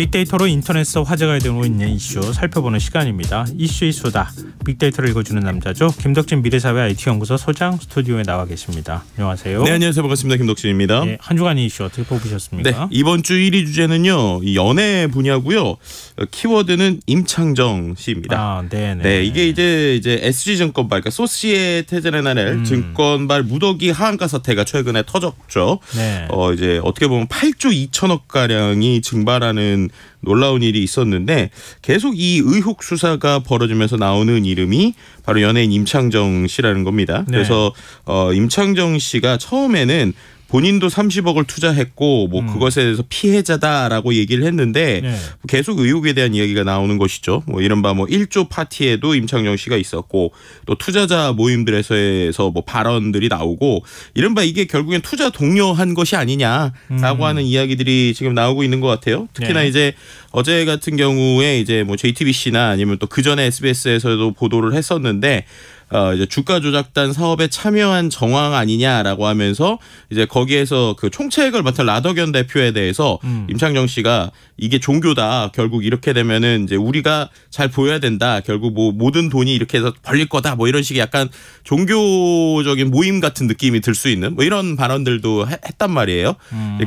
빅데이터로 인터넷에서 화제가 되고 있는 이슈 살펴보는 시간입니다. 이슈의 수다. 빅데이터를 읽어주는 남자죠. 김덕진 미래사회 IT연구소 소장 스튜디오에 나와 계십니다. 안녕하세요. 네, 안녕하세요. 반갑습니다. 김덕진입니다. 네, 한 주간 이슈 어떻게 뽑으셨습니까? 네, 이번 주 1위 주제는요. 연애 분야고요. 키워드는 임창정 씨입니다. 아, 네네. 네, 이게 이제 SG증권발, 그러니까 소시에테제네랄 증권발 무더기 하한가 사태가 최근에 터졌죠. 네. 이제 어떻게 보면 8조 2천억 가량이 증발하는 놀라운 일이 있었는데 계속 이 의혹 수사가 벌어지면서 나오는 이름이 바로 연예인 임창정 씨라는 겁니다. 네. 그래서 임창정 씨가 처음에는 본인도 30억을 투자했고 뭐 그것에 대해서 피해자다라고 얘기를 했는데 네. 계속 의혹에 대한 이야기가 나오는 것이죠. 뭐 이른바 뭐 1조 파티에도 임창정 씨가 있었고 또 투자자 모임들에서 뭐 발언들이 나오고 이른바 이게 결국엔 투자 독려한 것이 아니냐라고 하는 이야기들이 지금 나오고 있는 것 같아요. 특히나 네. 이제 어제 같은 경우에 이제 뭐 JTBC나 아니면 또 그 전에 SBS에서도 보도를 했었는데 이제 주가 조작단 사업에 참여한 정황 아니냐라고 하면서 이제 거기에서 그 총책을 맡은 라더견 대표에 대해서 임창정 씨가 이게 종교다. 결국 이렇게 되면은 이제 우리가 잘 보여야 된다. 결국 뭐 모든 돈이 이렇게 해서 벌릴 거다. 뭐 이런 식의 약간 종교적인 모임 같은 느낌이 들 수 있는 뭐 이런 발언들도 했단 말이에요.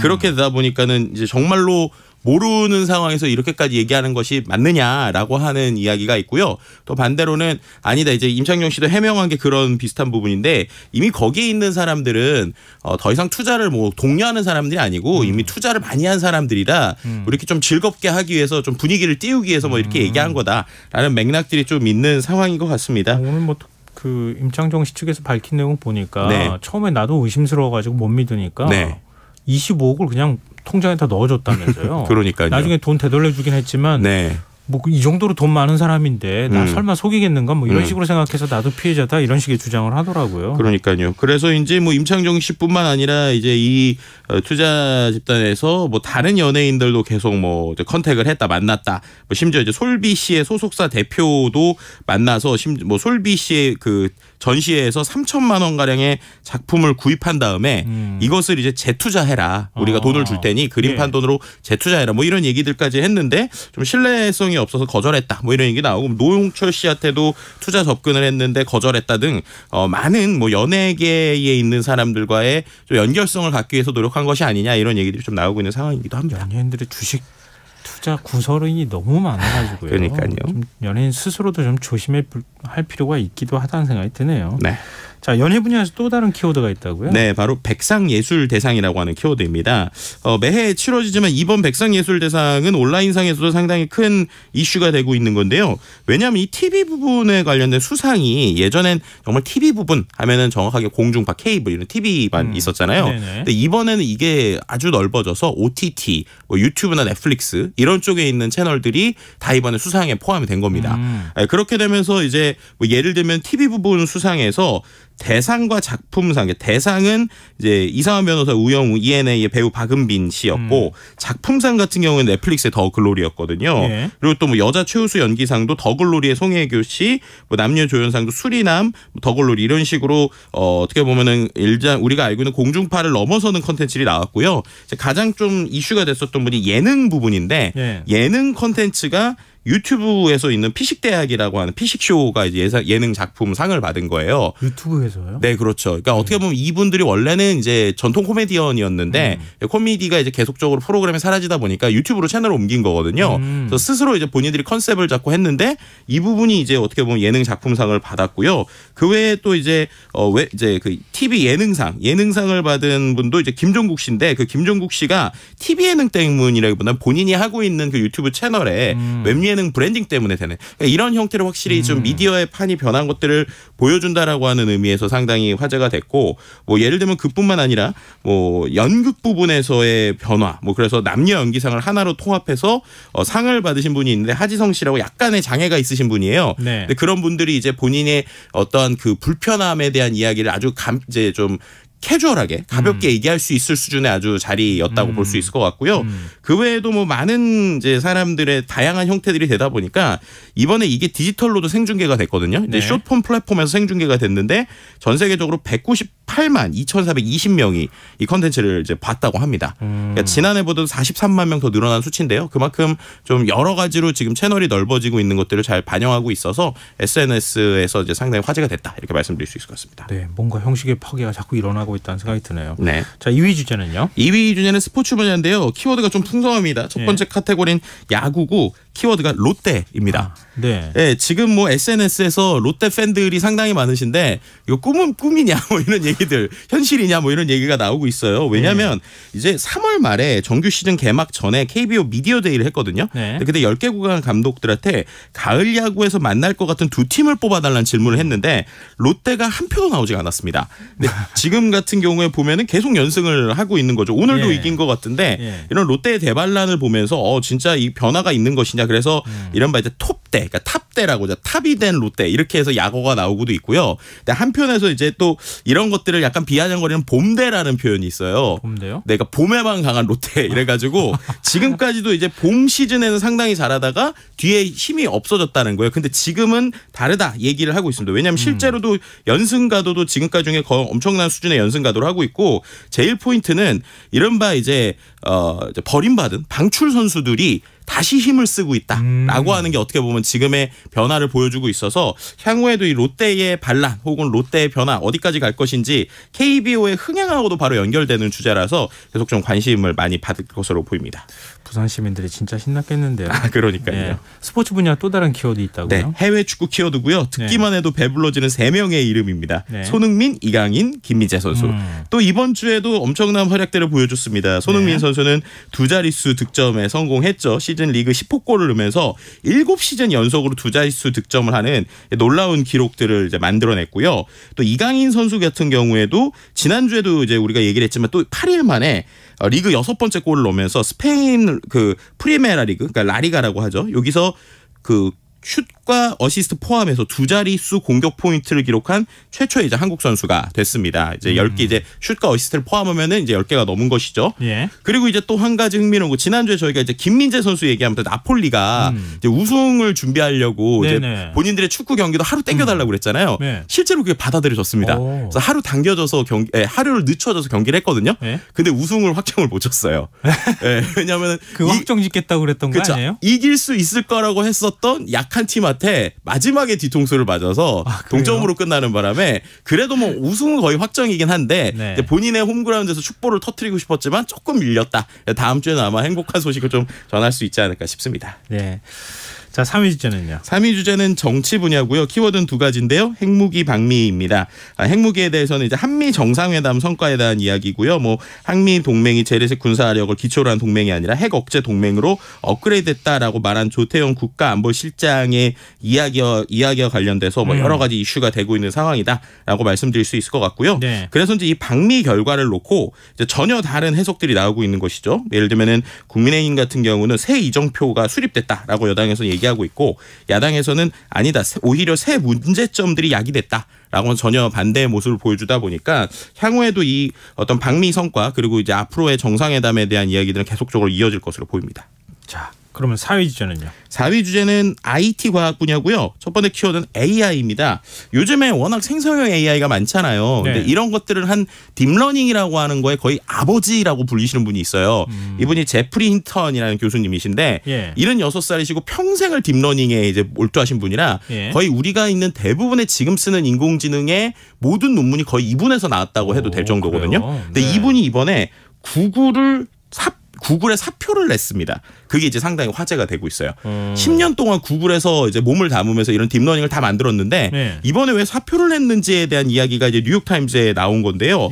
그렇게 되다 보니까는 이제 정말로 모르는 상황에서 이렇게까지 얘기하는 것이 맞느냐라고 하는 이야기가 있고요. 또 반대로는 아니다. 이제 임창정 씨도 해명한 게 그런 비슷한 부분인데 이미 거기에 있는 사람들은 더 이상 투자를 뭐 독려하는 사람들이 아니고 이미 투자를 많이 한 사람들이라 이렇게 좀 즐겁게 하기 위해서 좀 분위기를 띄우기 위해서 뭐 이렇게 얘기한 거다라는 맥락들이 좀 있는 상황인 것 같습니다. 오늘 뭐 그 임창정 씨 측에서 밝힌 내용 보니까 네. 처음에 나도 의심스러워가지고 못 믿으니까 네. 25억을 그냥 통장에다 넣어줬다면서요. 그러니까요. 나중에 돈 되돌려주긴 했지만 네. 뭐 이 정도로 돈 많은 사람인데 나 설마 속이겠는가 뭐 이런 식으로 생각해서 나도 피해자다 이런 식의 주장을 하더라고요. 그러니까요. 그래서 이제 뭐 임창정 씨뿐만 아니라 이제 이 투자 집단에서 뭐 다른 연예인들도 계속 뭐 컨택을 했다 만났다. 뭐 심지어 이제 솔비 씨의 소속사 대표도 만나서 뭐 솔비 씨의 그 전시회에서 3천만 원 가량의 작품을 구입한 다음에 이것을 이제 재투자해라. 우리가 돈을 줄 테니 그림판 돈으로 재투자해라. 뭐 이런 얘기들까지 했는데 좀 신뢰성이 없어서 거절했다. 뭐 이런 얘기 나오고 노홍철 씨한테도 투자 접근을 했는데 거절했다 등 많은 뭐 연예계에 있는 사람들과의 좀 연결성을 갖기 위해서 노력한 것이 아니냐 이런 얘기들이 좀 나오고 있는 상황이기도 합니다. 연예인들의 주식 투자 구설이 너무 많아가지고요. 그러니까요. 좀 연예인 스스로도 좀 조심할 필요가 있기도 하다는 생각이 드네요. 네. 자, 연예 분야에서 또 다른 키워드가 있다고요? 네, 바로 백상예술대상이라고 하는 키워드입니다. 매해 치러지지만 이번 백상예술대상은 온라인상에서도 상당히 큰 이슈가 되고 있는 건데요. 왜냐하면 이 TV 부분에 관련된 수상이 예전엔 정말 TV 부분 하면은 정확하게 공중파, 케이블 이런 TV만 있었잖아요. 네네. 근데 이번에는 이게 아주 넓어져서 OTT, 뭐 유튜브나 넷플릭스 이런 쪽에 있는 채널들이 다 이번에 수상에 포함이 된 겁니다. 그렇게 되면서 이제 뭐 예를 들면 TV 부분 수상에서 대상과 작품상, 대상은 이제 이상한 변호사 우영우, ENA의 배우 박은빈 씨였고 작품상 같은 경우는 넷플릭스의 더 글로리였거든요. 예. 그리고 또 뭐 여자 최우수 연기상도 더 글로리의 송혜교 씨, 뭐 남녀 조연상도 수리남, 더 글로리 이런 식으로 어떻게 보면은 일단 우리가 알고 있는 공중파를 넘어서는 컨텐츠들이 나왔고요. 가장 좀 이슈가 됐었던 분이 예능 부분인데 예. 예능 컨텐츠가 유튜브에서 있는 피식대학이라고 하는 피식쇼가 이제 예능 작품 상을 받은 거예요. 유튜브에서요? 네, 그렇죠. 그러니까 어떻게 보면 이분들이 원래는 이제 전통 코미디언이었는데 코미디가 이제 계속적으로 프로그램에 사라지다 보니까 유튜브로 채널을 옮긴 거거든요. 그래서 스스로 이제 본인들이 컨셉을 잡고 했는데 이 부분이 이제 어떻게 보면 예능 작품상을 받았고요. 그 외에 또 이제 그 TV 예능상을 받은 분도 이제 김종국 씨인데 그 김종국 씨가 TV 예능 때문이라기보다는 본인이 하고 있는 그 유튜브 채널에 웹예능 브랜딩 때문에 되는 그러니까 이런 형태로 확실히 좀 미디어의 판이 변한 것들을 보여준다라고 하는 의미에서 상당히 화제가 됐고 뭐 예를 들면 그뿐만 아니라 뭐 연극 부분에서의 변화 뭐 그래서 남녀 연기상을 하나로 통합해서 상을 받으신 분이 있는데 하지성 씨라고 약간의 장애가 있으신 분이에요. 네. 근데 그런 분들이 이제 본인의 어떠한 그 불편함에 대한 이야기를 아주 이제 좀 캐주얼하게 가볍게 얘기할 수 있을 수준의 아주 자리였다고 볼 수 있을 것 같고요. 그 외에도 뭐 많은 이제 사람들의 다양한 형태들이 되다 보니까 이번에 이게 디지털로도 생중계가 됐거든요. 이제 네. 숏폼 플랫폼에서 생중계가 됐는데 전 세계적으로 198 18만 2,420명이 이 컨텐츠를 이제 봤다고 합니다. 그러니까 지난해보다 43만 명 더 늘어난 수치인데요. 그만큼 좀 여러 가지로 지금 채널이 넓어지고 있는 것들을 잘 반영하고 있어서 SNS에서 이제 상당히 화제가 됐다 이렇게 말씀드릴 수 있을 것 같습니다. 네, 뭔가 형식의 파괴가 자꾸 일어나고 있다는 생각이 드네요. 네. 자, 2위 주제는요? 2위 주제는 스포츠 분야인데요. 키워드가 좀 풍성합니다. 첫 번째 카테고리는 야구고 키워드가 롯데입니다. 네. 네, 지금 뭐 SNS에서 롯데 팬들이 상당히 많으신데 이거 꿈이냐 뭐 이런 얘기들, 현실이냐 뭐 이런 얘기가 나오고 있어요. 왜냐하면 이제 3월 말에 정규 시즌 개막 전에 KBO 미디어 데이를 했거든요. 네. 그때 10개 구간 감독들한테 가을 야구에서 만날 것 같은 두 팀을 뽑아달라는 질문을 했는데 롯데가 한 표도 나오지 않았습니다. 근데 지금 같은 경우에 보면은 계속 연승을 하고 있는 거죠. 오늘도 이긴 것 같은데 이런 롯데의 대반란을 보면서 진짜 이 변화가 있는 것이냐. 그래서 이른바 이제 톱대, 그러니까 탑대라고 하죠. 탑이 된 롯데 이렇게 해서 약어가 나오고도 있고요. 근데 한편에서 이제 또 이런 것들을 약간 비아냥거리는 봄대라는 표현이 있어요. 봄대요? 내가 봄에만 강한 롯데 이래가지고 지금까지도 이제 봄 시즌에는 상당히 잘하다가 뒤에 힘이 없어졌다는 거예요. 근데 지금은 다르다 얘기를 하고 있습니다. 왜냐하면 실제로도 연승 가도도 지금까지 중에 거의 엄청난 수준의 연승 가도를 하고 있고 제일 포인트는 이른바 이제 버림받은 방출 선수들이 다시 힘을 쓰고 있다라고 하는 게 어떻게 보면 지금의 변화를 보여주고 있어서 향후에도 이 롯데의 반란 혹은 롯데의 변화 어디까지 갈 것인지 KBO의 흥행하고도 바로 연결되는 주제라서 계속 좀 관심을 많이 받을 것으로 보입니다. 부산 시민들이 진짜 신났겠는데요. 그러니까요. 네. 스포츠 분야 또 다른 키워드 있다고요? 네, 해외 축구 키워드고요. 듣기만 해도 배불러지는 3명의 이름입니다. 네. 손흥민, 이강인, 김민재 선수. 또 이번 주에도 엄청난 활약들을 보여줬습니다. 손흥민 선수는 두 자릿수 득점에 성공했죠. 시즌 리그 10호 골을 넣으면서 7시즌 연속으로 두 자릿수 득점을 하는 놀라운 기록들을 이제 만들어냈고요. 또 이강인 선수 같은 경우에도 지난주에도 이제 우리가 얘기를 했지만 또 8일 만에 리그 6번째 골을 넣으면서 스페인 그 프리메라 리그, 그러니까 라리가라고 하죠. 여기서 그 슛과 어시스트 포함해서 두 자릿수 공격 포인트를 기록한 최초의 이제 한국 선수가 됐습니다. 이제 10개 이제 슛과 어시스트를 포함하면은 이제 10개가 넘은 것이죠. 예. 그리고 이제 또 한 가지 흥미로운 거 지난주에 저희가 이제 김민재 선수 얘기하면서 나폴리가 이제 우승을 준비하려고 이제 본인들의 축구 경기도 하루 당겨달라고 그랬잖아요. 네. 실제로 그게 받아들여졌습니다. 그래서 하루 당겨져서 하루를 늦춰져서 경기를 했거든요. 근데 우승을 확정을 못 쳤어요. 왜냐하면 그 확정 짓겠다고 그랬던 거 아니에요? 이길 수 있을 거라고 했었던 약한 팀한테 마지막에 뒤통수를 맞아서 동점으로 끝나는 바람에 그래도 뭐 우승은 거의 확정이긴 한데 이제 본인의 홈그라운드에서 축보를 터뜨리고 싶었지만 조금 밀렸다. 다음 주에는 아마 행복한 소식을 좀 전할 수 있지 않을까 싶습니다. 네. 자, 3위 주제는요? 3위 주제는 정치 분야고요. 키워드는 두 가지인데요. 핵무기 방미입니다. 핵무기에 대해서는 이제 한미 정상회담 성과에 대한 이야기고요. 뭐 한미 동맹이 재래식 군사력을 기초로 한 동맹이 아니라 핵 억제 동맹으로 업그레이드됐다라고 말한 조태영 국가안보실장의 이야기와 관련돼서 뭐 여러 가지 이슈가 되고 있는 상황이다라고 말씀드릴 수 있을 것 같고요. 네. 그래서 이제 이 방미 결과를 놓고 이제 전혀 다른 해석들이 나오고 있는 것이죠. 예를 들면은 국민의힘 같은 경우는 새 이정표가 수립됐다라고 여당에서 얘기하고 있고 야당에서는 아니다. 오히려 새 문제점들이 야기됐다라고는 전혀 반대의 모습을 보여주다 보니까 향후에도 이 어떤 방미 성과 그리고 이제 앞으로의 정상회담에 대한 이야기들은 계속적으로 이어질 것으로 보입니다. 자, 그러면 4위 주제는요? 4위 주제는 IT 과학 분야고요. 첫 번째 키워드는 AI입니다. 요즘에 워낙 생성형 AI가 많잖아요. 근데 이런 것들을 한 딥러닝이라고 하는 거에 거의 아버지라고 불리시는 분이 있어요. 이분이 제프리 힌턴이라는 교수님이신데 76살이시고 평생을 딥러닝에 이제 몰두하신 분이라 거의 우리가 있는 대부분의 지금 쓰는 인공지능의 모든 논문이 거의 이분에서 나왔다고 해도 될 정도거든요. 근데 이분이 이번에 구글에 사표를 냈습니다. 그게 이제 상당히 화제가 되고 있어요. 10년 동안 구글에서 이제 몸을 담으면서 이런 딥러닝을 다 만들었는데 이번에 왜 사표를 냈는지에 대한 이야기가 이제 뉴욕타임즈에 나온 건데요.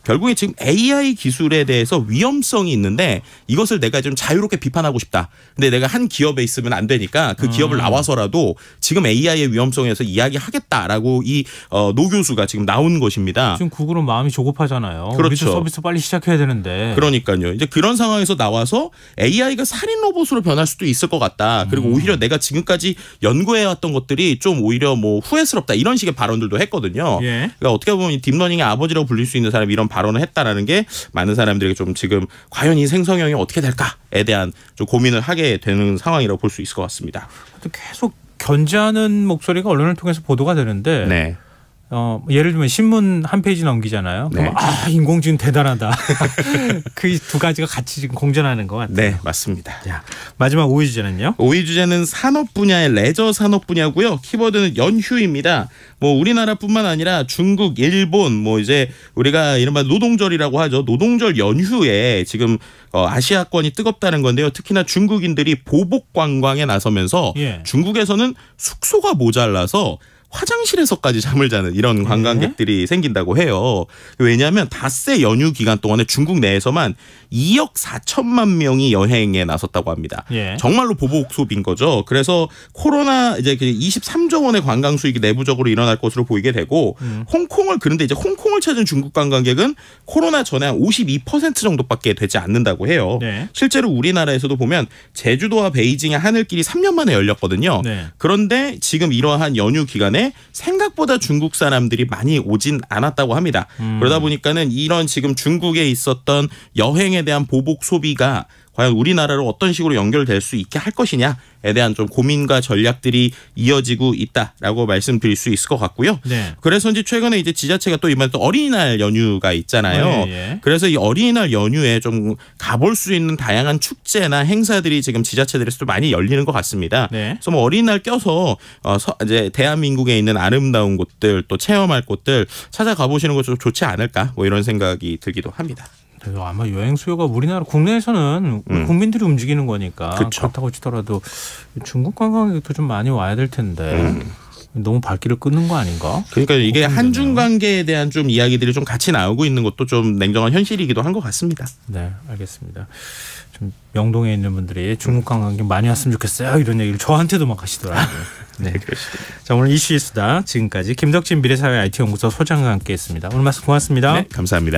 결국에 지금 AI 기술에 대해서 위험성이 있는데 이것을 내가 좀 자유롭게 비판하고 싶다. 근데 내가 한 기업에 있으면 안 되니까 그 기업을 나와서라도 지금 AI의 위험성에서 이야기하겠다라고 이 노 교수가 지금 나온 것입니다. 지금 구글은 마음이 조급하잖아요. 그렇죠. 서비스 빨리 시작해야 되는데. 그러니까요. 이제 그런 상황에서 나와서 AI가 살인 로봇으로 변할 수도 있을 것 같다. 그리고 오히려 내가 지금까지 연구해왔던 것들이 좀 오히려 뭐 후회스럽다. 이런 식의 발언들도 했거든요. 그러니까 어떻게 보면 딥러닝의 아버지라고 불릴 수 있는 사람이 이런 발언을 했다라는 게 많은 사람들에게 좀 지금 과연 이 생성형이 어떻게 될까에 대한 좀 고민을 하게 되는 상황이라고 볼 수 있을 것 같습니다. 계속 견제하는 목소리가 언론을 통해서 보도가 되는데 예를 들면 신문 한 페이지 넘기잖아요. 네. 그럼 인공지능 대단하다. 그 두 가지가 같이 지금 공존하는 것 같아요. 네, 맞습니다. 자, 마지막 5위 주제는요? 5위 주제는 산업 분야의 레저 산업 분야고요. 키워드는 연휴입니다. 뭐 우리나라뿐만 아니라 중국, 일본, 뭐 이제 우리가 이른바 노동절이라고 하죠. 노동절 연휴에 지금 아시아권이 뜨겁다는 건데요. 특히나 중국인들이 보복 관광에 나서면서 중국에서는 숙소가 모자라서 화장실에서까지 잠을 자는 이런 관광객들이 생긴다고 해요. 왜냐하면 닷새 연휴 기간 동안에 중국 내에서만 2억 4천만 명이 여행에 나섰다고 합니다. 정말로 보복 소비인 거죠. 그래서 코로나 이제 23조 원의 관광 수익이 내부적으로 일어날 것으로 보이게 되고 그런데 이제 홍콩을 찾은 중국 관광객은 코로나 전에 한 52% 정도밖에 되지 않는다고 해요. 실제로 우리나라에서도 보면 제주도와 베이징의 하늘길이 3년 만에 열렸거든요. 그런데 지금 이러한 연휴 기간에 생각보다 중국 사람들이 많이 오진 않았다고 합니다. 그러다 보니까는 이런 지금 중국에 있었던 여행에 대한 보복 소비가 과연 우리나라로 어떤 식으로 연결될 수 있게 할 것이냐에 대한 좀 고민과 전략들이 이어지고 있다라고 말씀드릴 수 있을 것 같고요. 그래서인지 최근에 이제 지자체가 또 이번에 또 어린이날 연휴가 있잖아요. 그래서 이 어린이날 연휴에 좀 가볼 수 있는 다양한 축제나 행사들이 지금 지자체들에서 또 많이 열리는 것 같습니다. 그래서 뭐 어린이날 껴서 이제 대한민국에 있는 아름다운 곳들 또 체험할 곳들 찾아가 보시는 것도 좋지 않을까 뭐 이런 생각이 들기도 합니다. 아마 여행 수요가 우리나라 국내에서는 국민들이 움직이는 거니까 그쵸. 그렇다고 치더라도 중국 관광객도 좀 많이 와야 될 텐데 너무 발길을 끊는 거 아닌가? 그러니까 이게 한중 관계에 대한 좀 이야기들이 좀 같이 나오고 있는 것도 좀 냉정한 현실이기도 한 것 같습니다. 네, 알겠습니다. 좀 명동에 있는 분들이 중국 관광객 많이 왔으면 좋겠어요. 이런 얘기를 저한테도 막 하시더라고요. 네, 그렇습니다. 자, 오늘 이슈의 수다 지금까지 김덕진 미래사회 IT연구소 소장과 함께했습니다. 오늘 말씀 고맙습니다. 네, 감사합니다.